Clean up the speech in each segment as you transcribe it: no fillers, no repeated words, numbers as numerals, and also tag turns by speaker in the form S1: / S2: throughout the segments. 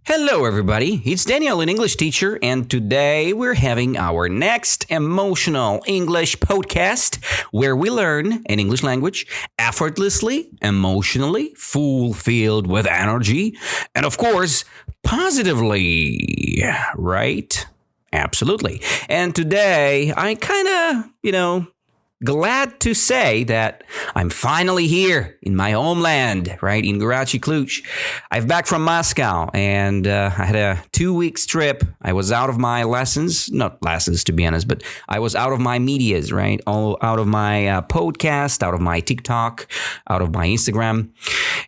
S1: Hello, everybody. It's Daniel, an English teacher, and today we're having our next emotional English podcast where we learn an English language effortlessly, emotionally, fulfilled with energy, and of course, positively, right? Absolutely. And today, I kind of, glad to say that I'm finally here in my homeland, right, in Garachi, Cluj. I'm back from Moscow, and I had a 2-week trip. I was out of my not lessons to be honest, but I was out of my medias, right, all out of my podcast, out of my TikTok, out of my Instagram.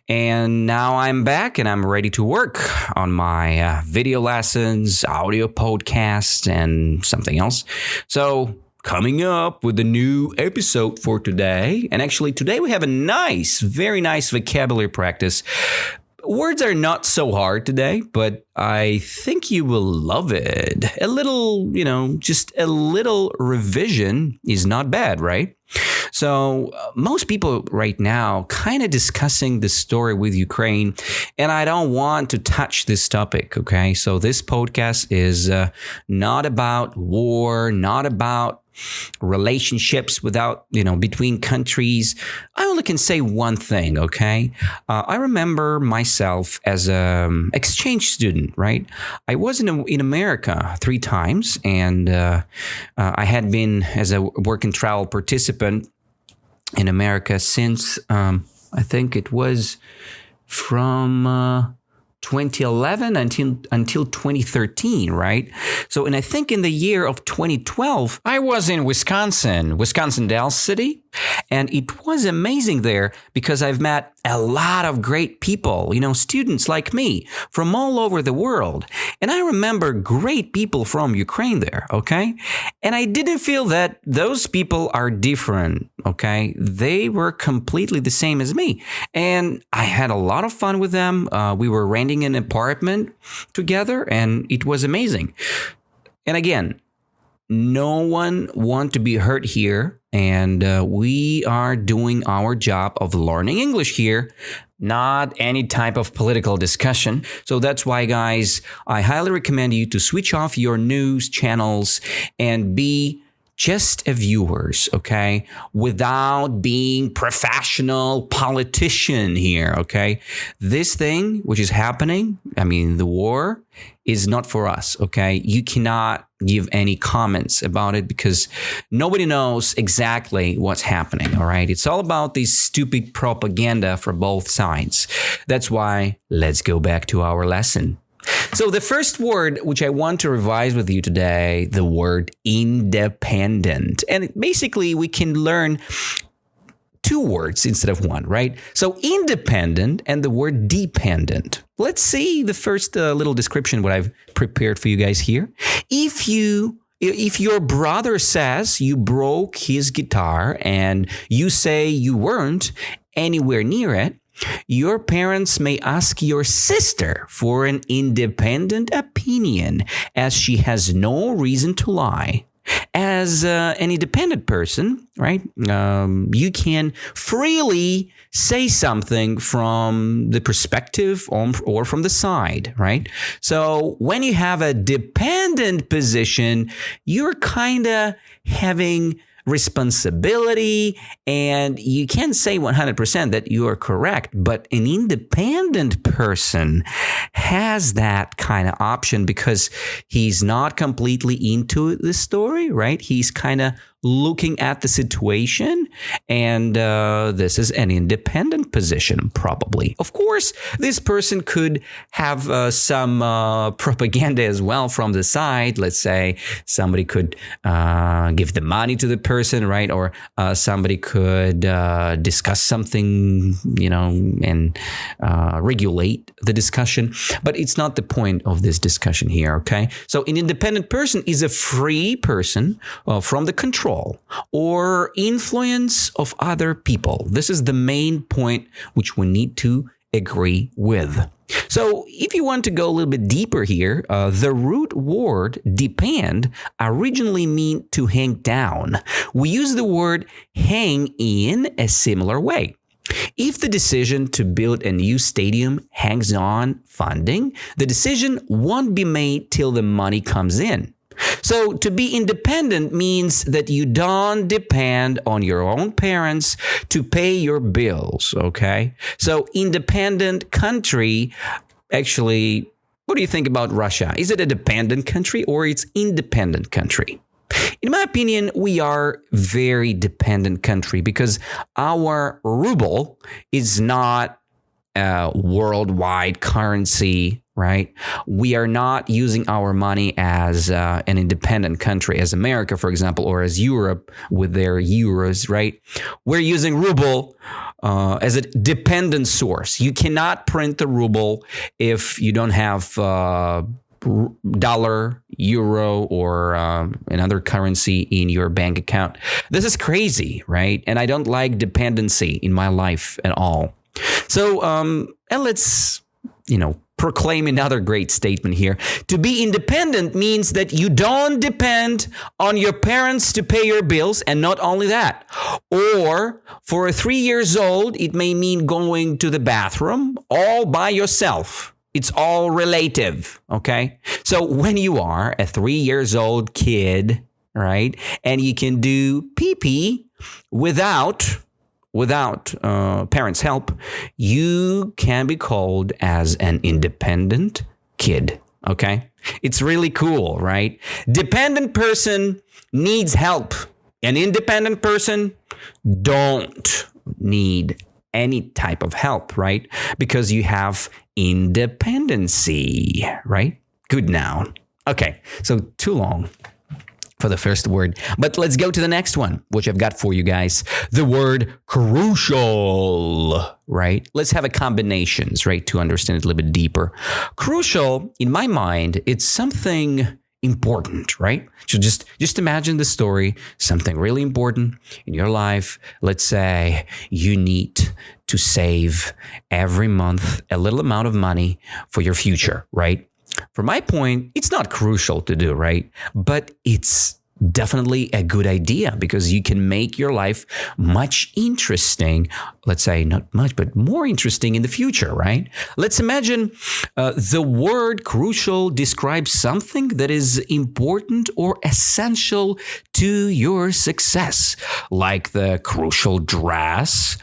S1: And now I'm back and I'm ready to work on my video lessons, audio podcast, and something else. So coming up with a new episode for today. And actually, today we have a very nice vocabulary practice. Words are not so hard today, but I think you will love it. A little, just a little revision is not bad, right? So most people right now kind of discussing the story with Ukraine, and I don't want to touch this topic, okay? So this podcast is not about war, not about relationships between countries. I only can say one thing, okay? I remember myself as an exchange student, right? I was in America 3 times, and I had been as a work and travel participant in America since I think it was from 2011 until 2013, right? So, and I think in the year of 2012, I was in Wisconsin, Dells City, and it was amazing there because I've met a lot of great people, students like me from all over the world. And I remember great people from Ukraine there, okay? And I didn't feel that those people are different, okay? They were completely the same as me. And I had a lot of fun with them. We were renting an apartment together, and it was amazing. And again, no one wants to be hurt here. And we are doing our job of learning English here, not any type of political discussion. So that's why, guys, I highly recommend you to switch off your news channels and be just a viewers, okay? Without being professional politician here, okay? This thing which is happening, the war, is not for us, okay? You cannot give any comments about it because nobody knows exactly what's happening, all right? It's all about this stupid propaganda for both sides. That's why let's go back to our lesson. So the first word which I want to revise with you today, the word independent. And basically we can learn 2 words instead of 1, right? So independent and the word dependent. Let's see the first little description what I've prepared for you guys here. If your brother says you broke his guitar and you say you weren't anywhere near it, your parents may ask your sister for an independent opinion as she has no reason to lie. As an independent person, right, you can freely say something from the perspective or from the side, right? So when you have a dependent position, you're kind of having responsibility, and you can say 100% that you are correct, but an independent person has that kind of option because he's not completely into the story, right? He's kind of looking at the situation, and this is an independent position, probably. Of course, this person could have some propaganda as well from the side. Let's say somebody could give the money to the person, right? Or somebody could discuss something, and regulate the discussion. But it's not the point of this discussion here, okay? So an independent person is a free person from the control or influence of other people. This is the main point which we need to agree with. So if you want to go a little bit deeper here, the root word depend originally meant to hang down. We use the word hang in a similar way. if the decision to build a new stadium hangs on funding, the decision won't be made till the money comes in. So to be independent means that you don't depend on your own parents to pay your bills, okay? So independent country, actually, what do you think about Russia? Is it a dependent country or it's independent country? In my opinion, we are very dependent country because our ruble is not a worldwide currency, right? We are not using our money as an independent country, as America, for example, or as Europe with their euros, right? We're using ruble as a dependent source. You cannot print the ruble if you don't have dollar, euro, or another currency in your bank account. This is crazy, right? And I don't like dependency in my life at all. So, and let's, proclaim another great statement here. To be independent means that you don't depend on your parents to pay your bills, and not only that. Or for a 3 years old, it may mean going to the bathroom all by yourself. It's all relative, okay? So when you are a 3 years old kid, right, and you can do pee-pee without parents' help, you can be called as an independent kid, okay? It's really cool, right? Dependent person needs help. An independent person don't need any type of help, right? Because you have independency, right? Good noun. Okay, so too long for the first word. But let's go to the next one, which I've got for you guys. The word crucial, right? Let's have a combinations, right, to understand it a little bit deeper. Crucial, in my mind, it's something important, right? So just imagine the story, something really important in your life. Let's say you need to save every month a little amount of money for your future, right? From my point, it's not crucial to do, right? But it's definitely a good idea because you can make your life much interesting. Let's say not much, but more interesting in the future, right? Let's imagine the word crucial describes something that is important or essential to your success, like the crucial dress.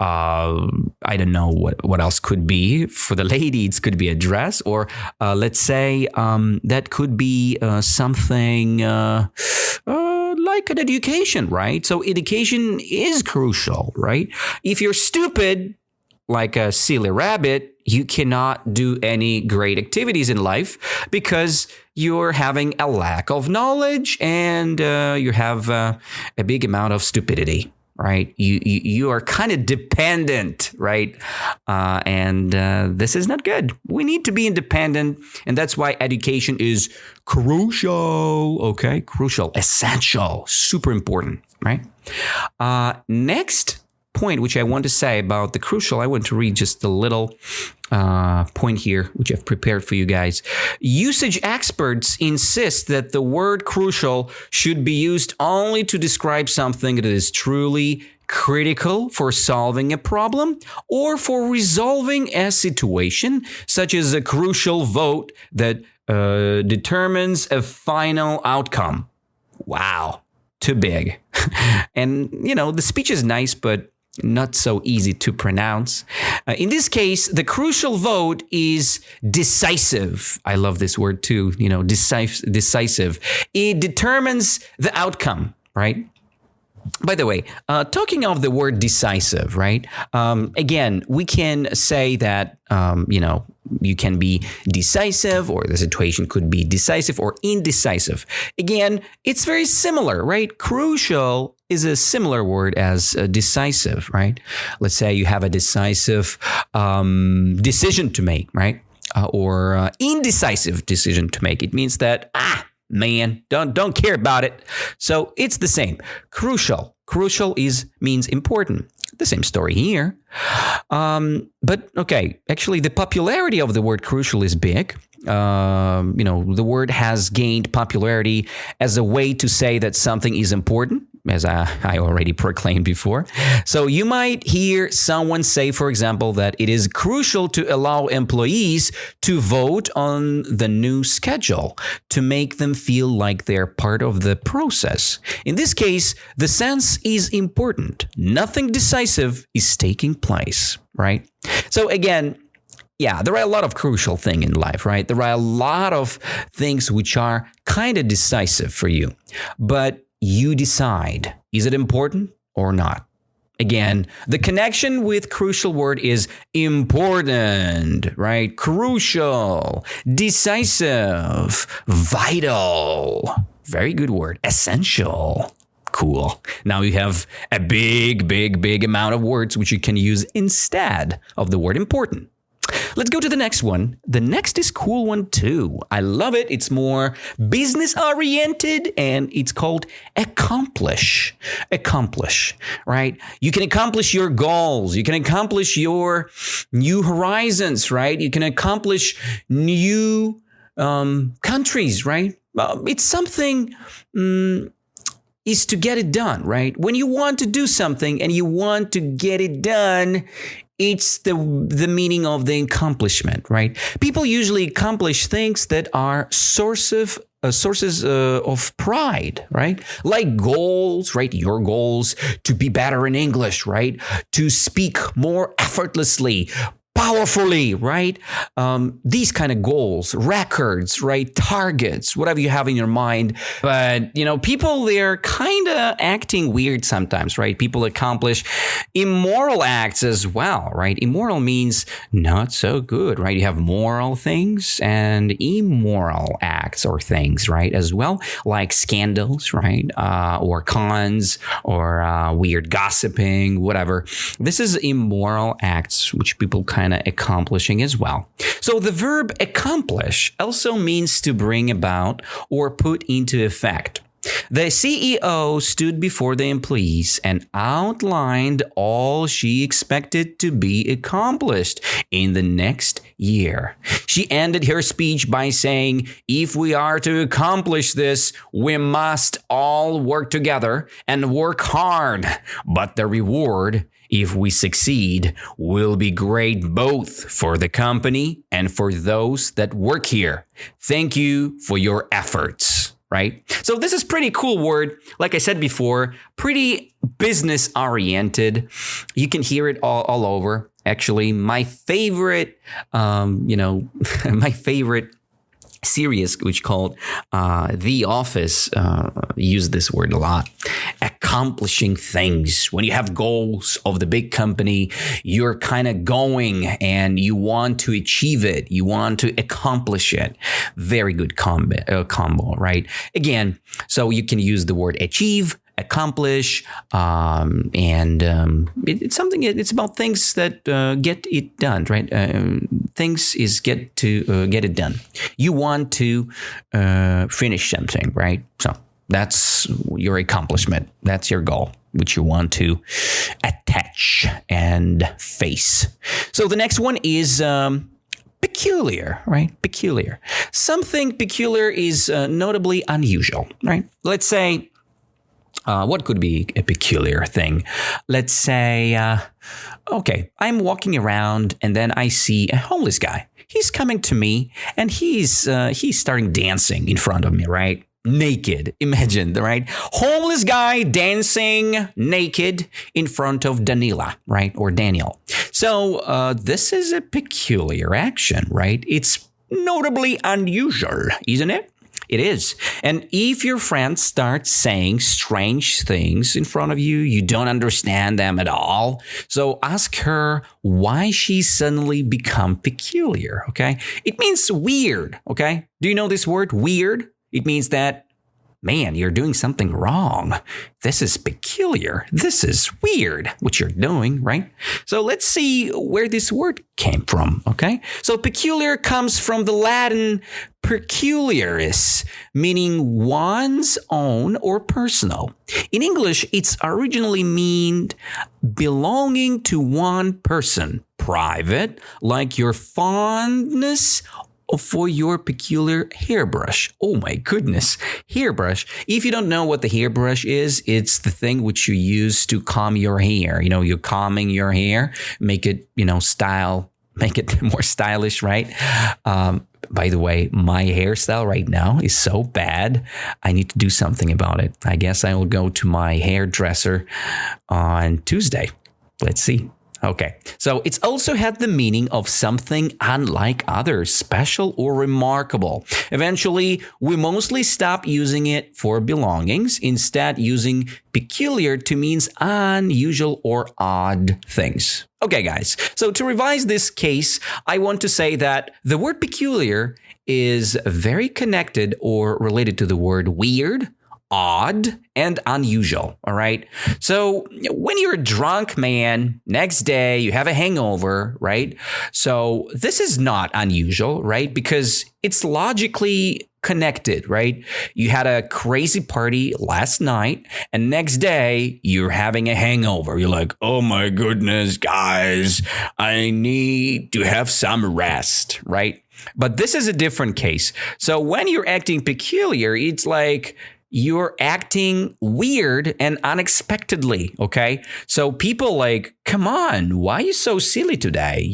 S1: I don't know what else could be. For the ladies, it could be a dress, or let's say that could be something like an education, right? So education is crucial, right? If you're stupid, like a silly rabbit, you cannot do any great activities in life because you're having a lack of knowledge and you have a big amount of stupidity, right? You are kind of dependent, right? And this is not good. We need to be independent, and that's why education is crucial, okay? Crucial, essential, super important, right? Next point, which I want to say about the crucial, I want to read just a little point here, which I've prepared for you guys. Usage experts insist that the word crucial should be used only to describe something that is truly critical for solving a problem or for resolving a situation, such as a crucial vote that determines a final outcome. Wow, too big. And, the speech is nice, but not so easy to pronounce. In this case, the crucial vote is decisive. I love this word too, decisive. It determines the outcome, right? By the way, talking of the word decisive, right? Again, we can say that, you can be decisive, or the situation could be decisive or indecisive. Again, it's very similar, right? Crucial is a similar word as decisive, right? Let's say you have a decisive decision to make, right? Or indecisive decision to make. It means that, man, don't care about it. So it's the same. Crucial means important. The same story here. But okay, actually the popularity of the word crucial is big. The word has gained popularity as a way to say that something is important, as I already proclaimed before. So you might hear someone say, for example, that it is crucial to allow employees to vote on the new schedule to make them feel like they're part of the process. In this case, the sense is important. Nothing decisive is taking place, right? So again, yeah, there are a lot of crucial things in life, right? There are a lot of things which are kind of decisive for you, but you decide, is it important or not? Again, the connection with crucial word is important, right? Crucial, decisive, vital. Very good word. Essential. Cool. Now you have a big amount of words which you can use instead of the word important. Let's go to the next one. The next is cool one too. I love it. It's more business oriented and it's called accomplish. Accomplish, right? You can accomplish your goals. You can accomplish your new horizons, right? You can accomplish new countries, right? It's something is to get it done, right? When you want to do something and you want to get it done, it's the meaning of the accomplishment, right? People usually accomplish things that are sources of pride, right? Like goals, right? Your goals to be better in English, right? To speak more effortlessly, powerfully, right? These kind of goals, records, right? Targets, whatever you have in your mind. But, people, they're kind of acting weird sometimes, right? People accomplish immoral acts as well, right? Immoral means not so good, right? You have moral things and immoral acts or things, right? As well, like scandals, right? Or cons or weird gossiping, whatever. This is immoral acts, which people kind of accomplishing as well. So the verb accomplish also means to bring about or put into effect. The CEO stood before the employees and outlined all she expected to be accomplished in the next year. She ended her speech by saying, if we are to accomplish this, we must all work together and work hard. But the reward, if we succeed, will be great both for the company and for those that work here. Thank you for your efforts, right? So this is pretty cool word. Like I said before, pretty business oriented. You can hear it all over. Actually, my favorite, my favorite series, which called The Office, use this word a lot. Accomplishing things. When you have goals of the big company, you're kind of going and you want to achieve it. You want to accomplish it. Very good combo, right? Again, so you can use the word achieve, accomplish, it's something. It's about things that get it done, right? Things is get it done. You want to finish something, right? So that's your accomplishment. That's your goal, which you want to attach and face. So the next one is peculiar, right? Peculiar. Something peculiar is notably unusual, right? Let's say. What could be a peculiar thing? Let's say, okay, I'm walking around and then I see a homeless guy. He's coming to me and he's starting dancing in front of me, right? Naked. Imagine, right? Homeless guy dancing naked in front of Danila, right? Or Daniel. So this is a peculiar action, right? It's notably unusual, isn't it? It is. And if your friend starts saying strange things in front of you, you don't understand them at all. So ask her why she suddenly become peculiar, okay? It means weird, okay? Do you know this word, weird? It means that, man, you're doing something wrong. This is peculiar. This is weird, what you're doing, right? So let's see where this word came from, okay? So peculiar comes from the Latin peculiaris, meaning one's own or personal. In English, it's originally meant belonging to one person, private, like your fondness for your peculiar hairbrush. Oh my goodness, hairbrush. If you don't know what the hairbrush is, it's the thing which you use to comb your hair. You're combing your hair, make it, make it more stylish, right? By the way, my hairstyle right now is so bad. I need to do something about it. I guess I will go to my hairdresser on Tuesday. Let's see. Okay, so it's also had the meaning of something unlike others, special or remarkable. Eventually, we mostly stop using it for belongings, instead using peculiar to means unusual or odd things. Okay, guys, so to revise this case, I want to say that the word peculiar is very connected or related to the word weird, odd, and unusual, all right? So when you're drunk, man, next day you have a hangover, right? So this is not unusual, right? Because it's logically connected, right? You had a crazy party last night and next day you're having a hangover. You're like, oh my goodness, guys, I need to have some rest, right? But this is a different case. So when you're acting peculiar, it's like you're acting weird and unexpectedly, okay? So people like, come on, why are you so silly today?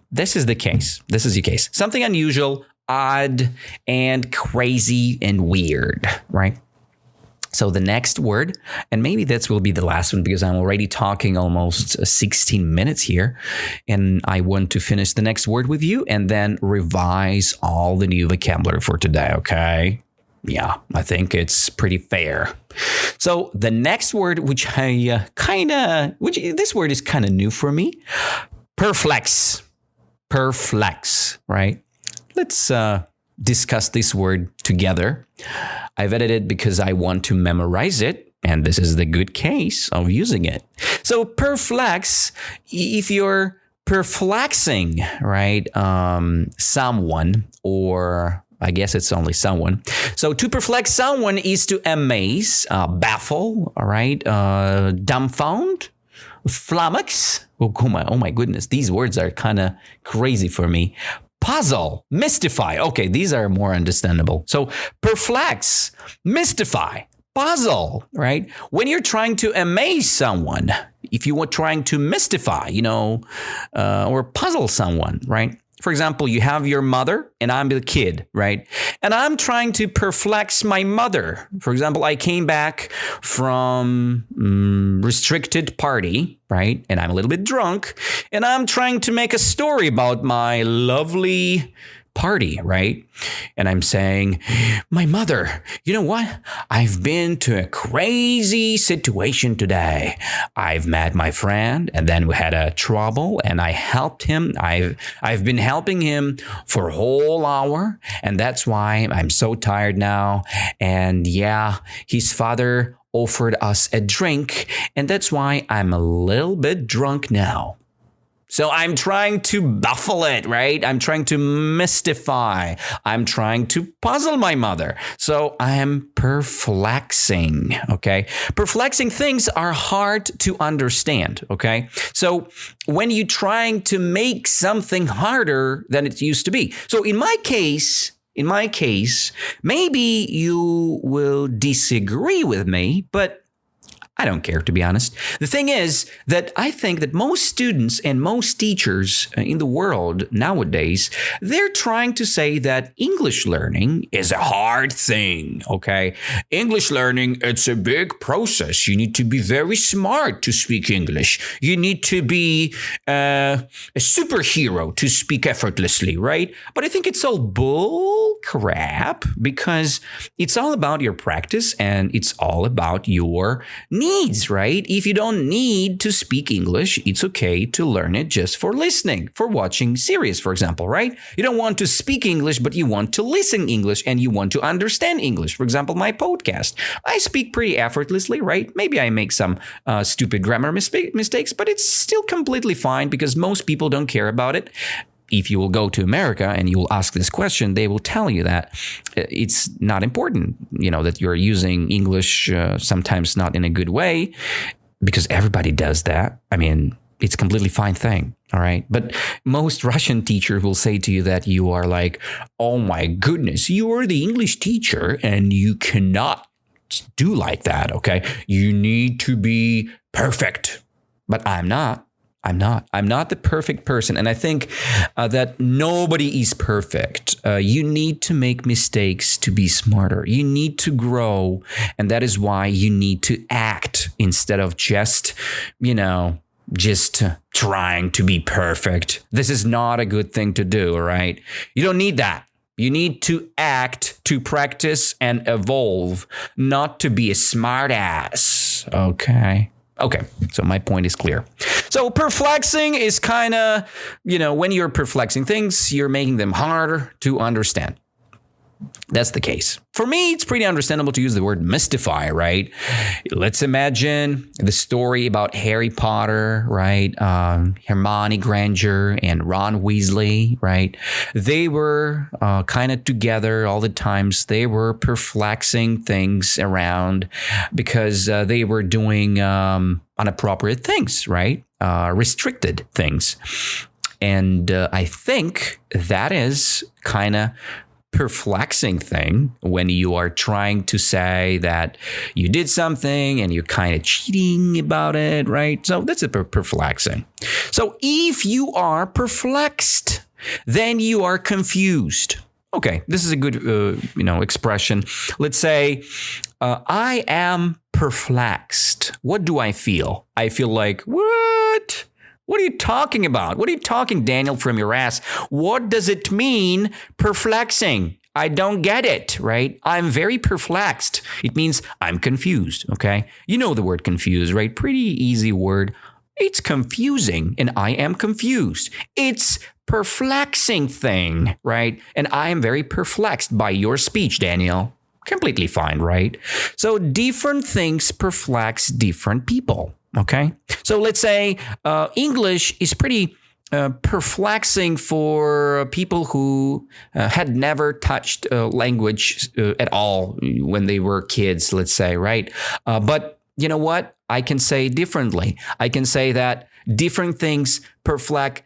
S1: This is the case. This is the case. Something unusual, odd, and crazy and weird, right? So the next word, and maybe this will be the last one because I'm already talking almost 16 minutes here, and I want to finish the next word with you and then revise all the new vocabulary for today, okay? Yeah, I think it's pretty fair. So the next word, which this word is kind of new for me, perplex, right? Let's discuss this word together. I've edited it because I want to memorize it, and this is the good case of using it. So perplex, if you're perplexing, right, someone, or I guess it's only someone. So to perplex someone is to amaze, baffle, all right, dumbfound, flummox. Oh my goodness, these words are kind of crazy for me. Puzzle, mystify. Okay, these are more understandable. So perplex, mystify, puzzle, right? When you're trying to amaze someone, if you were trying to mystify, or puzzle someone, right? For example, you have your mother and I'm the kid, right? And I'm trying to perplex my mother. For example, I came back from restricted party, right? And I'm a little bit drunk and I'm trying to make a story about my lovely party, right? And I'm saying, my mother, you know what? I've been to a crazy situation today. I've met my friend and then we had a trouble and I helped him. I've been helping him for a whole hour and that's why I'm so tired now. And yeah, his father offered us a drink and that's why I'm a little bit drunk now. So I'm trying to baffle it, right? I'm trying to mystify. I'm trying to puzzle my mother. So I am perplexing, okay? Perplexing things are hard to understand, okay? So when you're trying to make something harder than it used to be. So in my case, maybe you will disagree with me, but I don't care, to be honest. The thing is that I think that most students and most teachers in the world nowadays, they're trying to say that English learning is a hard thing, okay? English learning, it's a big process. You need to be very smart to speak English. You need to be a superhero to speak effortlessly, right? But I think it's all bull crap because it's all about your practice and it's all about your needs, right? If you don't need to speak English, it's okay to learn it just for listening, for watching series, for example, right? You don't want to speak English, but you want to listen English and you want to understand English. For example, my podcast. I speak pretty effortlessly, right? Maybe I make some stupid grammar mistakes, but it's still completely fine because most people don't care about it. If you will go to America and you will ask this question, they will tell you that it's not important, that you're using English sometimes not in a good way because everybody does that. I mean, it's a completely fine thing. All right. But most Russian teachers will say to you that you are like, oh my goodness, you are the English teacher and you cannot do like that. Okay. You need to be perfect. But I'm not. I'm not the perfect person. And I think that nobody is perfect. You need to make mistakes to be smarter. You need to grow. And that is why you need to act instead of just trying to be perfect. This is not a good thing to do, all right? You don't need that. You need to act, to practice and evolve, not to be a smart ass, okay? Okay, so my point is clear. So perplexing is kind of, when you're perplexing things, you're making them harder to understand. That's the case. For me, it's pretty understandable to use the word mystify, right? Let's imagine the story about Harry Potter, right? Hermione Granger and Ron Weasley, right? They were kind of together all the times. They were perplexing things around because they were doing inappropriate things, right? Restricted things. And I think that is kind of perplexing thing when you are trying to say that you did something and you're kind of cheating about it, right? So that's a perplexing. So if you are perplexed, then you are confused. Okay, this is a good, expression. Let's say, I am perplexed. What do I feel? I feel like, what? What are you talking about? What are you talking, Daniel, from your ass? What does it mean, perplexing? I don't get it, right? I'm very perplexed. It means I'm confused, okay? You know the word confused, right? Pretty easy word. It's confusing, and I am confused. It's perplexing thing, right? And I am very perplexed by your speech, Daniel. Completely fine, right? So different things perplex different people. Okay, so let's say English is pretty perplexing for people who had never touched language at all when they were kids, let's say, right? But you know what? I can say differently. I can say that different things perplex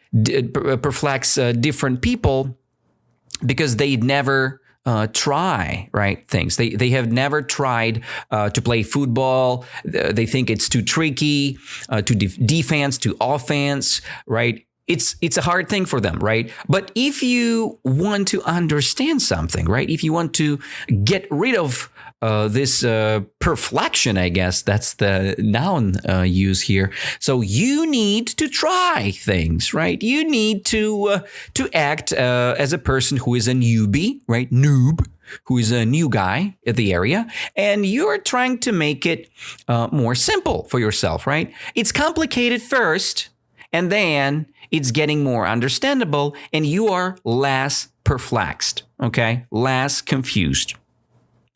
S1: different people because they never try, right, things. They have never tried to play football. They think it's too tricky, to defense, to offense, right? It's a hard thing for them, right? But if you want to understand something, right? If you want to get rid of this perflection, I guess that's the noun use here. So you need to try things, right? You need to act as a person who is a newbie, right? Noob, who is a new guy at the area, and you're trying to make it more simple for yourself, right? It's complicated first, and then it's getting more understandable, and you are less perplexed, okay? Less confused.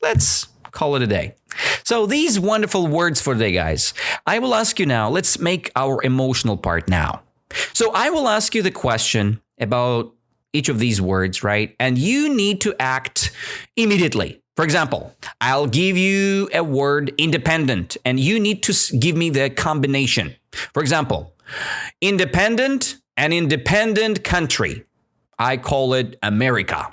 S1: Let's call it a day. So these wonderful words for today, guys. I will ask you now, let's make our emotional part now. So I will ask you the question about each of these words, right? And you need to act immediately. For example, I'll give you a word independent, and you need to give me the combination. For example, independent, an independent country. I call it America.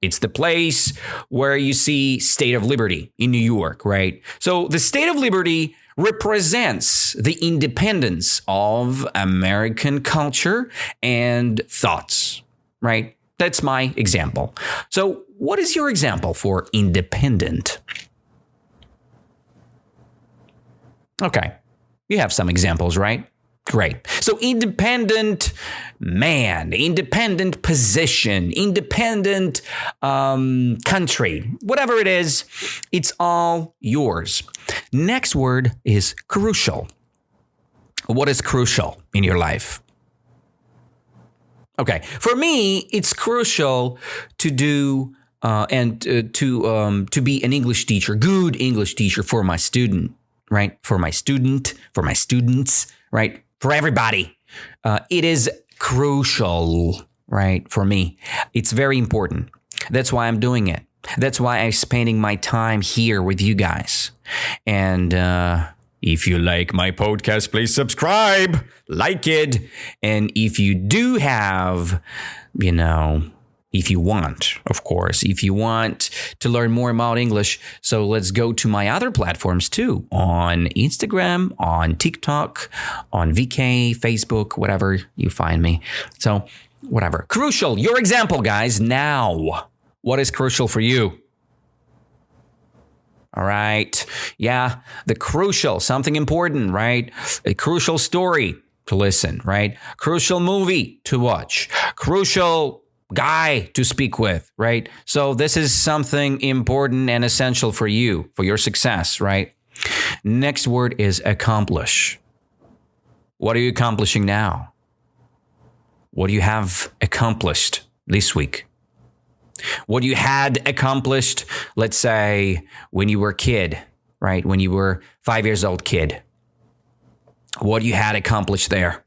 S1: It's the place where you see State of Liberty in New York, right? So the State of Liberty represents the independence of American culture and thoughts, right? That's my example. So what is your example for independent? Okay, you have some examples, right? Great. So independent man, independent position, independent country, whatever it is, it's all yours. Next word is crucial. What is crucial in your life? Okay, for me, it's crucial to do to be an English teacher, good English teacher for my student, right? For my students, right? For everybody. It is crucial, right? For me, it's very important. That's why I'm doing it. That's why I'm spending my time here with you guys. And, If you like my podcast, please subscribe, like it. And if you do have, if you want, of course, if you want to learn more about English, so let's go to my other platforms too, on Instagram, on TikTok, on VK, Facebook, whatever you find me. So whatever. Crucial, your example, guys. Now, what is crucial for you? All right. Yeah, the crucial, something important, right? A crucial story to listen, right? Crucial movie to watch. Crucial guy to speak with, right? So this is something important and essential for you, for your success, right? Next word is accomplish. What are you accomplishing now? What do you have accomplished this week? What you had accomplished, let's say, when you were a kid, right? When you were 5 years old kid. What you had accomplished there.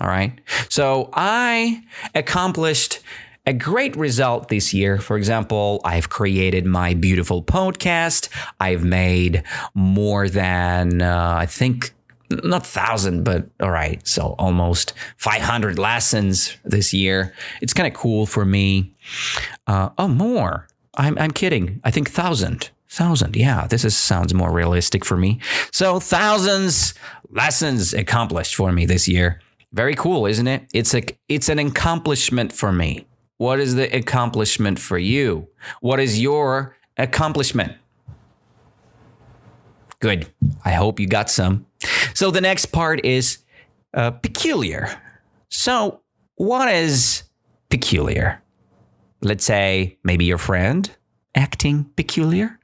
S1: All right. So I accomplished a great result this year. For example, I've created my beautiful podcast. I've made more than, I think, not 1,000, but all right. So almost 500 lessons this year. It's kind of cool for me. More. I'm kidding. I think 1,000. 1,000. Yeah, sounds more realistic for me. So thousands lessons accomplished for me this year. Very cool, isn't it? It's an accomplishment for me. What is the accomplishment for you? What is your accomplishment? Good. I hope you got some. So the next part is peculiar. So what is peculiar? Let's say maybe your friend acting peculiar.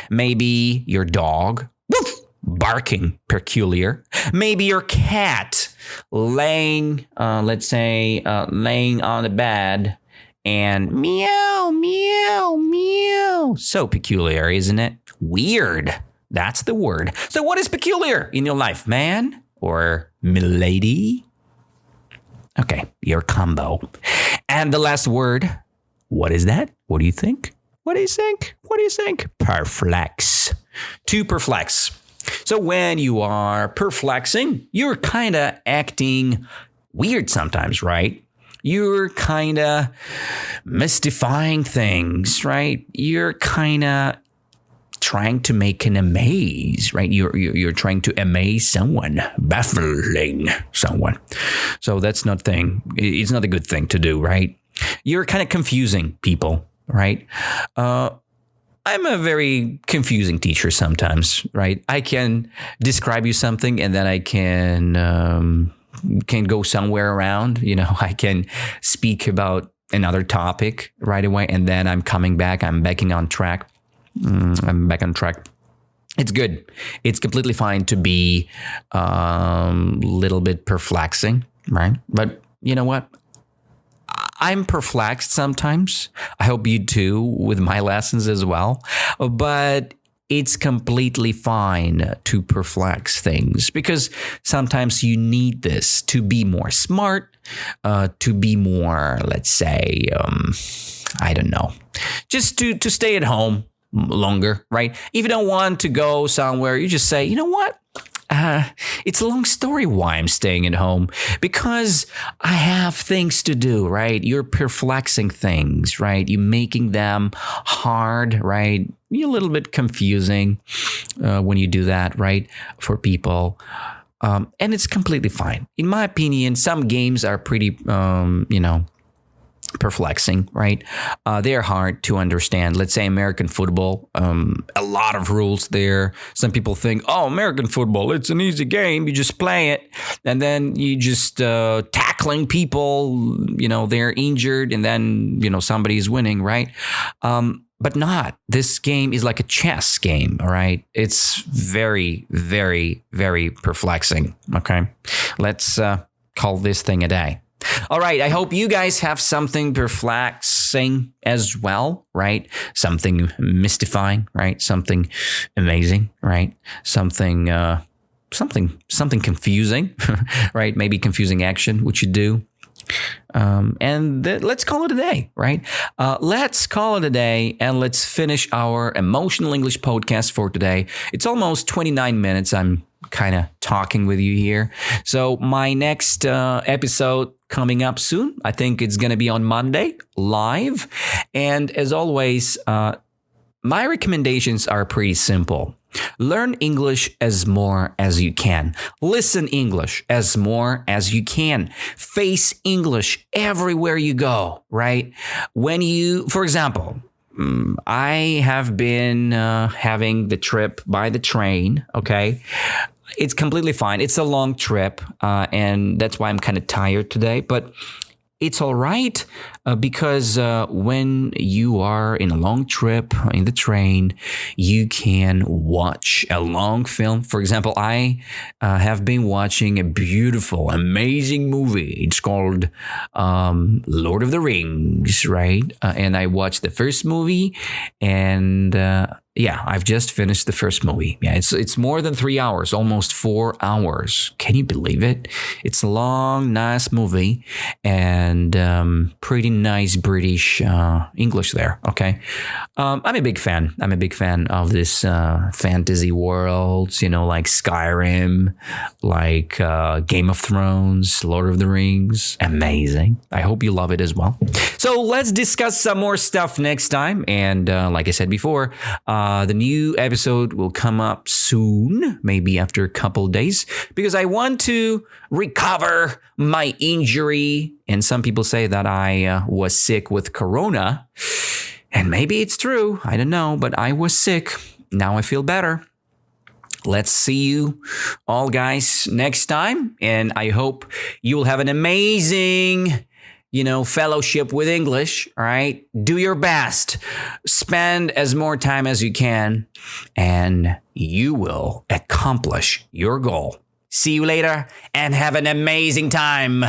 S1: Maybe your dog barking peculiar. Maybe your cat laying on the bed and meow, meow, meow. So peculiar, isn't it? Weird. That's the word. So what is peculiar in your life, man or milady? Okay, your combo. And the last word, what is that? What do you think? What do you think? What do you think? Perplex. To perplex. So when you are perplexing, you're kind of acting weird sometimes, right? You're kind of mystifying things, right? You're kind of trying to make an amaze, right? You're trying to amaze someone, baffling someone. So that's not thing. It's not a good thing to do, right? You're kind of confusing people, right? I'm a very confusing teacher sometimes, right? I can describe you something and then I can go somewhere around. I can speak about another topic right away, and then I'm coming back. I'm back on track. It's good. It's completely fine to be little bit perplexing, right? But you know what? I'm perplexed sometimes. I hope you too with my lessons as well. But it's completely fine to perplex things because sometimes you need this to be more smart, to be more, let's say, I don't know, just to stay at home longer, right? If you don't want to go somewhere, you just say, you know what? It's a long story why I'm staying at home, because I have things to do, right? You're perplexing things, right? You're making them hard, right? You're a little bit confusing when you do that, right? For people. And it's completely fine. In my opinion, some games are pretty, perplexing, right? They're hard to understand. Let's say American football, a lot of rules there. Some people think, American football, it's an easy game. You just play it and then you just tackling people, they're injured and then, somebody's winning, right? But not. This game is like a chess game, all right? It's very, very, very perplexing, okay? Let's call this thing a day. All right. I hope you guys have something perplexing as well, right? Something mystifying, right? Something amazing, right? Something confusing, right? Maybe confusing action, which you do. Let's call it a day, right? Let's call it a day and let's finish our emotional English podcast for today. It's almost 29 minutes. I'm kind of talking with you here. So my next episode coming up soon. I think it's going to be on Monday live. And as always, my recommendations are pretty simple. Learn English as more as you can. Listen English as more as you can. Face English everywhere you go, right? For example, I have been having the trip by the train, okay? It's completely fine. It's a long trip, and that's why I'm kind of tired today, but it's all right because when you are in a long trip in the train, you can watch a long film. For example, I have been watching a beautiful, amazing movie. It's called Lord of the Rings, right? And I watched the first movie and I've just finished the first movie. Yeah, it's more than 3 hours, almost 4 hours. Can you believe it? It's a long, nice movie and pretty nice British English there. Okay, I'm a big fan. I'm a big fan of this fantasy worlds. Like Skyrim, like Game of Thrones, Lord of the Rings. Amazing. I hope you love it as well. So let's discuss some more stuff next time. And like I said before, the new episode will come up soon, maybe after a couple days, because I want to recover my injury. And some people say that I was sick with corona. And maybe it's true. I don't know, but I was sick. Now I feel better. Let's see you all guys next time. And I hope you'll have an amazing fellowship with English, all right? Do your best. Spend as more time as you can, and you will accomplish your goal. See you later, and have an amazing time.